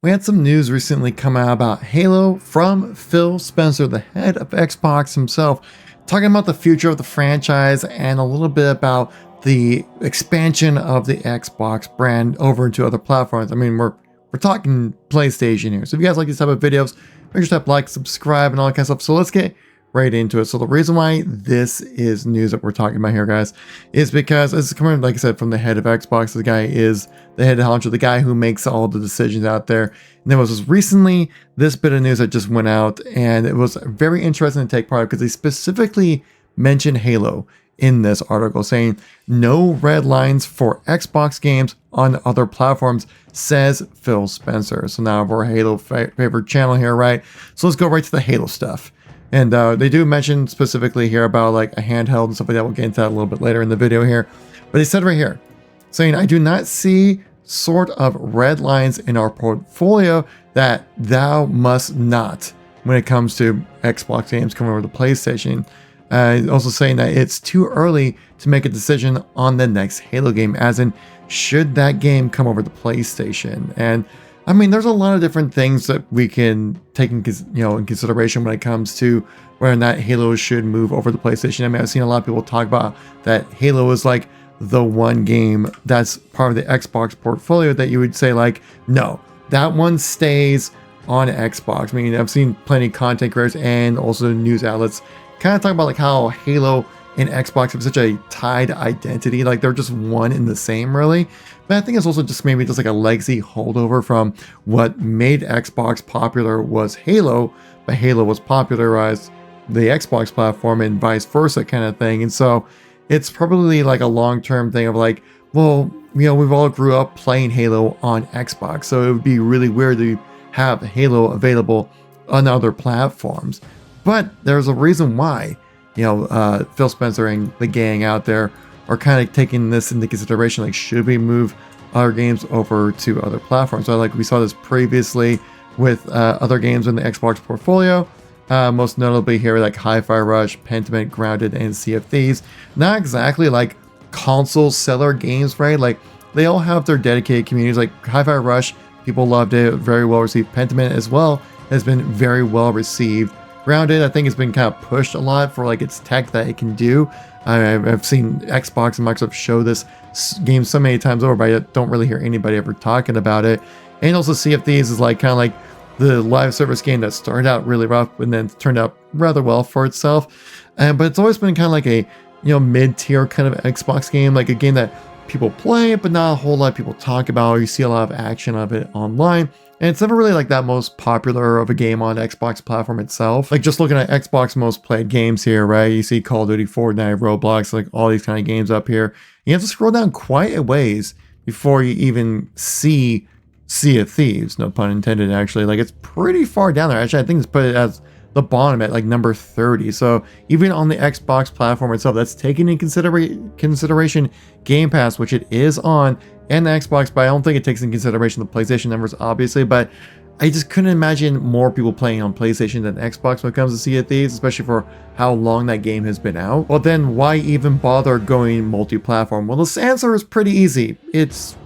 We had some news recently come out about Halo from Phil Spencer, the head of Xbox himself, talking about the future of the franchise and a little bit about the expansion of the Xbox brand over into other platforms. I mean, we're talking PlayStation here. So if you guys like these type of videos, make sure to tap like, subscribe, and all that kind of stuff. So let's get right into it. So the reason why this is news that we're talking about here, guys, is because this is coming, like I said, from the head of Xbox. The guy is the head honcho, the guy who makes all the decisions out there. And there was just recently this bit of news that just went out, and it was very interesting to take part of because they specifically mentioned Halo in this article, saying no red lines for Xbox games on other platforms, says Phil Spencer. So now we're a Halo favorite channel here, right? So let's go right to the Halo stuff. And they do mention specifically here about like a handheld and stuff like that. We'll get into that a little bit later in the video here. But they said right here, saying, I do not see sort of red lines in our portfolio that thou must not when it comes to Xbox games coming over to PlayStation. Also saying that it's too early to make a decision on the next Halo game, as in, should that game come over to PlayStation? And I mean, there's a lot of different things that we can take in consideration when it comes to whether or not Halo should move over to PlayStation. I mean, I've seen a lot of people talk about that Halo is like the one game that's part of the Xbox portfolio that you would say like, no, that one stays on Xbox. I mean, I've seen plenty of content creators and also news outlets kind of talk about like how Halo and Xbox have such a tied identity, like they're just one and the same, really. But I think it's also just maybe just like a legacy holdover from what made Xbox popular was Halo, but Halo was popularized the Xbox platform and vice versa kind of thing. And so it's probably like a long-term thing of like, well, we've all grew up playing Halo on Xbox, so it would be really weird to have Halo available on other platforms. But there's a reason why Phil Spencer and the gang out there are kind of taking this into consideration. Like, should we move our games over to other platforms? So like we saw this previously with other games in the Xbox portfolio, most notably here like Hi-Fi Rush, Pentiment, Grounded, and Sea of Thieves. Not exactly like console seller games, right? Like they all have their dedicated communities. Like Hi-Fi Rush, people loved it, very well received. Pentiment as well has been very well received. Grounded, I think, has been kind of pushed a lot for like its tech that it can do. I've seen Xbox and Microsoft show this game so many times over, but I don't really hear anybody ever talking about it. And also Sea of Thieves is like kind of like the live service game that started out really rough and then turned out rather well for itself. But it's always been kind of like a mid-tier kind of Xbox game, like a game that people play, but not a whole lot of people talk about, or you see a lot of action of it online. And it's never really like that most popular of a game on Xbox platform itself. Like just looking at Xbox most played games here, right? You see Call of Duty, Fortnite, Roblox, like all these kind of games up here. You have to scroll down quite a ways before you even see Sea of Thieves, no pun intended actually. Like it's pretty far down there. Actually, I think it's put it as the bottom at like number 30. So even on the Xbox platform itself, that's taken in consideration Game Pass, which it is on, and the Xbox, but I don't think it takes in consideration the PlayStation numbers, obviously. But I just couldn't imagine more people playing on PlayStation than Xbox when it comes to Sea of Thieves, especially for how long that game has been out. Well, then why even bother going multi-platform? Well, this answer is pretty easy. It's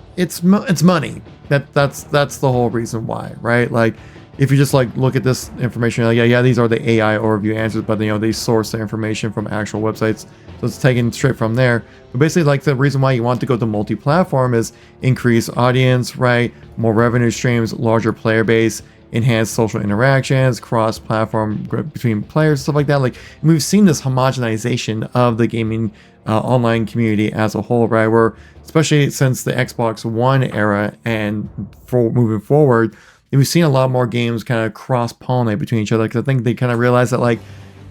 money. That's the whole reason why, right? Like, if you just like look at this information, like yeah, these are the AI overview answers, but they source their information from actual websites, so it's taken straight from there. But basically, like the reason why you want to go to multi-platform is increase audience, right? More revenue streams, larger player base, enhanced social interactions, cross-platform between players, stuff like that. Like we've seen this homogenization of the gaming online community as a whole, right? Where especially since the Xbox One era and for moving forward, we've seen a lot more games kind of cross-pollinate between each other, because I think they kind of realize that like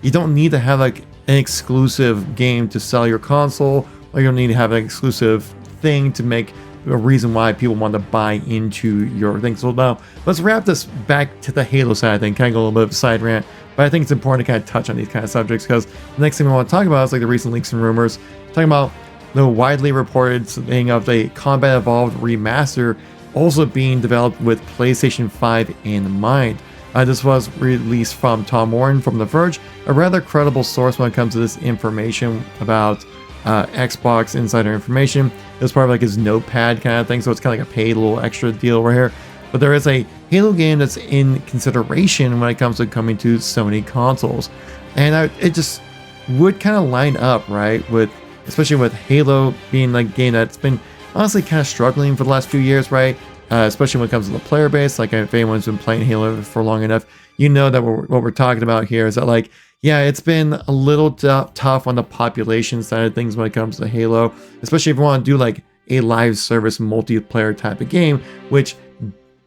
you don't need to have like an exclusive game to sell your console, or you don't need to have an exclusive thing to make a reason why people want to buy into your thing. So now let's wrap this back to the Halo side. I think kind of go a little bit of a side rant, but I think it's important to kind of touch on these kind of subjects, because the next thing we want to talk about is like the recent leaks and rumors talking about the widely reported thing of a Combat Evolved remaster also being developed with PlayStation 5 in mind. This was released from Tom Warren from The Verge, a rather credible source when it comes to this information about Xbox insider information. It was part of like his notepad kind of thing, so it's kind of like a paid little extra deal right here. but there is a Halo game that's in consideration when it comes to coming to Sony consoles. And it just would kind of line up, right, with especially with Halo being like a game that's been honestly kind of struggling for the last few years, right? Especially when it comes to the player base. Like if anyone's been playing Halo for long enough, you know that what we're talking about here is that, like, yeah, it's been a little tough on the population side of things when it comes to Halo, especially if you want to do like a live service multiplayer type of game, which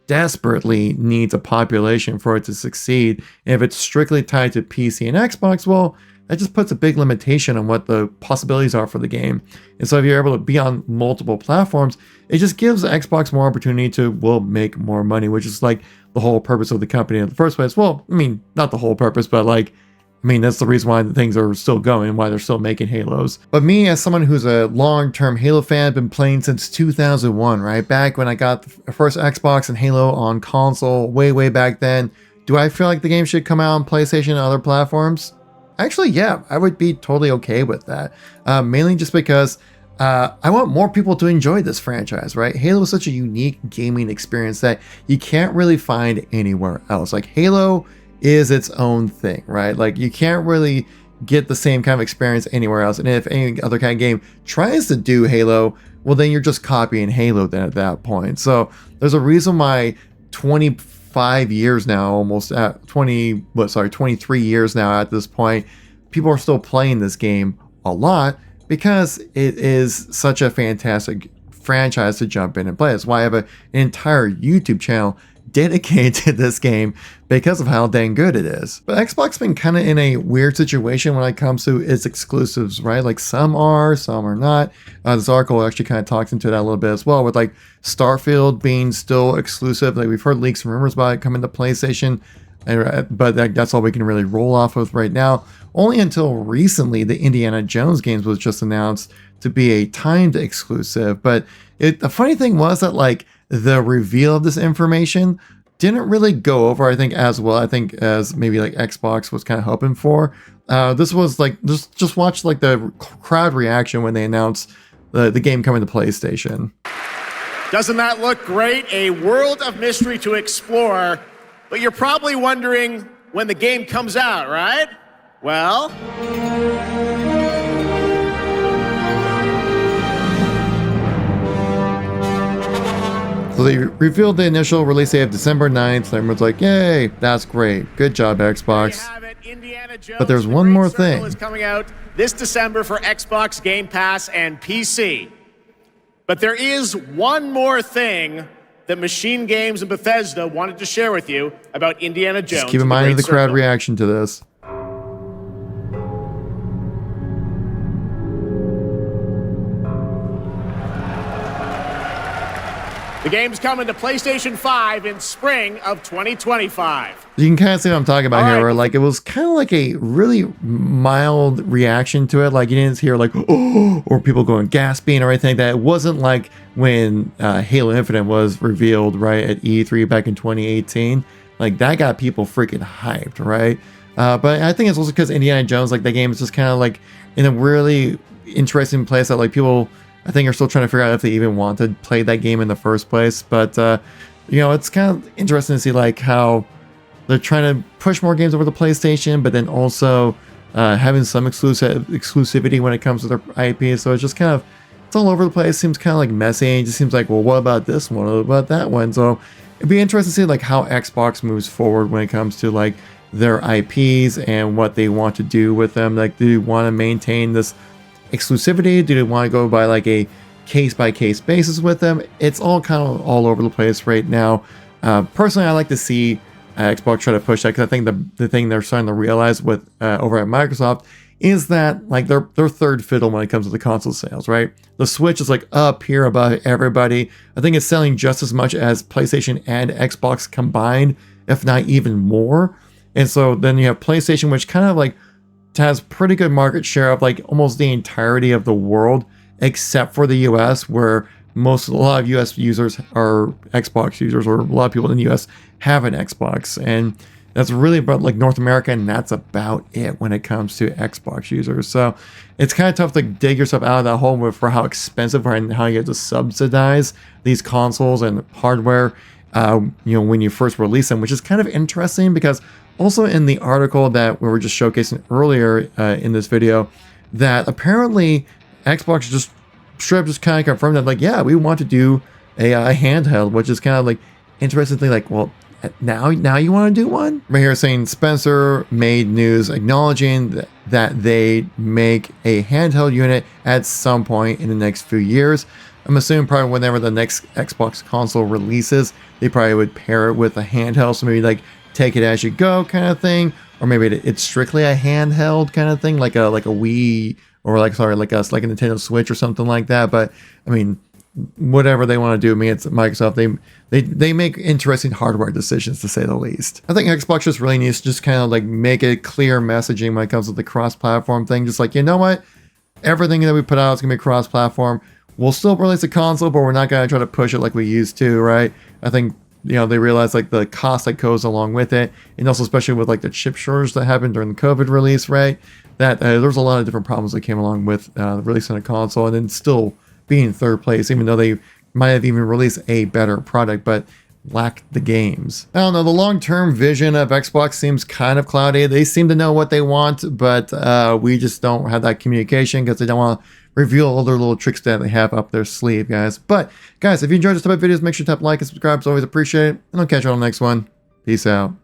desperately needs a population for it to succeed. And if it's strictly tied to PC and Xbox, well, that just puts a big limitation on what the possibilities are for the game. And so if you're able to be on multiple platforms, it just gives Xbox more opportunity to, well, make more money, which is like the whole purpose of the company in the first place. Well, I mean, not the whole purpose, but like, I mean, that's the reason why the things are still going, why they're still making Halos. But me, as someone who's a long-term Halo fan, been playing since 2001, right? Back when I got the first Xbox and Halo on console, way back then. Do I feel like the game should come out on PlayStation and other platforms? Actually, yeah, I would be totally okay with that. Mainly just because I want more people to enjoy this franchise, right? Halo is such a unique gaming experience that you can't really find anywhere else. Like, Halo is its own thing, right? Like, you can't really get the same kind of experience anywhere else. And if any other kind of game tries to do Halo, well, then you're just copying Halo then at that point. So there's a reason why 25 years now, almost at 23 years now at this point, people are still playing this game a lot because it is such a fantastic franchise to jump in and play. That's why I have an entire YouTube channel dedicated to this game because of how dang good it is. But Xbox has been kind of in a weird situation when it comes to its exclusives, right? Like, some are not. This article actually kind of talks into that a little bit as well, with like Starfield being still exclusive. Like, we've heard leaks and rumors about it coming to PlayStation, but that's all we can really roll off with right now. Only until recently, the Indiana Jones games was just announced to be a timed exclusive. But the funny thing was that, like, the reveal of this information didn't really go over, I think, as well, I think, as maybe like Xbox was kind of hoping for. This was like, just watch like the crowd reaction when they announced the game coming to PlayStation. Doesn't that look great? A world of mystery to explore, but you're probably wondering when the game comes out, right? Well, so they revealed the initial release date of December 9th. Everyone's like, yay, that's great. Good job, Xbox. But there's one more thing. Is coming out this December for Xbox Game Pass and PC. But there is one more thing that Machine Games and Bethesda wanted to share with you about Indiana Jones. Just keep in mind the crowd reaction to this. The game's coming to PlayStation 5 in spring of 2025. You can kind of see what I'm talking about here, where like it was kind of like a really mild reaction to it. Like, you didn't hear like, oh, or people going gasping or anything like that. It wasn't like when Halo Infinite was revealed, right, at E3 back in 2018. Like, that got people freaking hyped, right? But I think it's also because Indiana Jones, like, that game is just kind of like in a really interesting place that like people, I think, are still trying to figure out if they even want to play that game in the first place. But, you know, it's kind of interesting to see like how they're trying to push more games over to PlayStation, but then also having some exclusivity when it comes to their IP. So it's just kind of, it's all over the place. Seems kind of like messy. It just seems like, well, what about this one? What about that one? So it'd be interesting to see like how Xbox moves forward when it comes to like their IPs and what they want to do with them. Like, do you want to maintain this exclusivity? Do they want to go by like a case-by-case basis with them? It's all kind of all over the place right now. Personally, I like to see Xbox try to push that, because I think the thing they're starting to realize with over at Microsoft is that like they're third fiddle when it comes to the console sales, right? The Switch is like up here above everybody. I think it's selling just as much as PlayStation and Xbox combined, if not even more. And so then you have PlayStation, which kind of like has pretty good market share of like almost the entirety of the world, except for the US, where a lot of US users are Xbox users, or a lot of people in the US have an Xbox. And that's really about like North America, and that's about it when it comes to Xbox users. So it's kind of tough to dig yourself out of that hole for how expensive and how you have to subsidize these consoles and hardware. when you first release them, which is kind of interesting because also in the article that we were just showcasing earlier in this video, that apparently Xbox just straight up just kind of confirmed that, like, yeah, we want to do a handheld, which is kind of like interestingly like, well, now you want to do one? Right here saying Spencer made news acknowledging that they make a handheld unit at some point in the next few years. I'm assuming probably whenever the next Xbox console releases, they probably would pair it with a handheld, so maybe like take it as you go kind of thing, or maybe it's strictly a handheld kind of thing, like a Wii, or like a Nintendo Switch or something like that. But I mean, whatever they want to do. I mean, it's Microsoft. They make interesting hardware decisions, to say the least. I think Xbox just really needs to just kind of like make it clear messaging when it comes to the cross-platform thing. Just like, you know what? Everything that we put out is going to be cross-platform. We'll still release a console, but we're not going to try to push it like we used to, right? I think, they realize like the cost that goes along with it, and also especially with like the chip shortage that happened during the COVID release, right? That there's a lot of different problems that came along with releasing a console and then still being in third place, even though they might have even released a better product, but lacked the games. I don't know, the long-term vision of Xbox seems kind of cloudy. They seem to know what they want, but we just don't have that communication because they don't want to reveal all their little tricks that they have up their sleeve, guys. But guys, if you enjoyed this type of videos, make sure to tap like and subscribe. It's always appreciated, and I'll catch you on the next one. Peace out.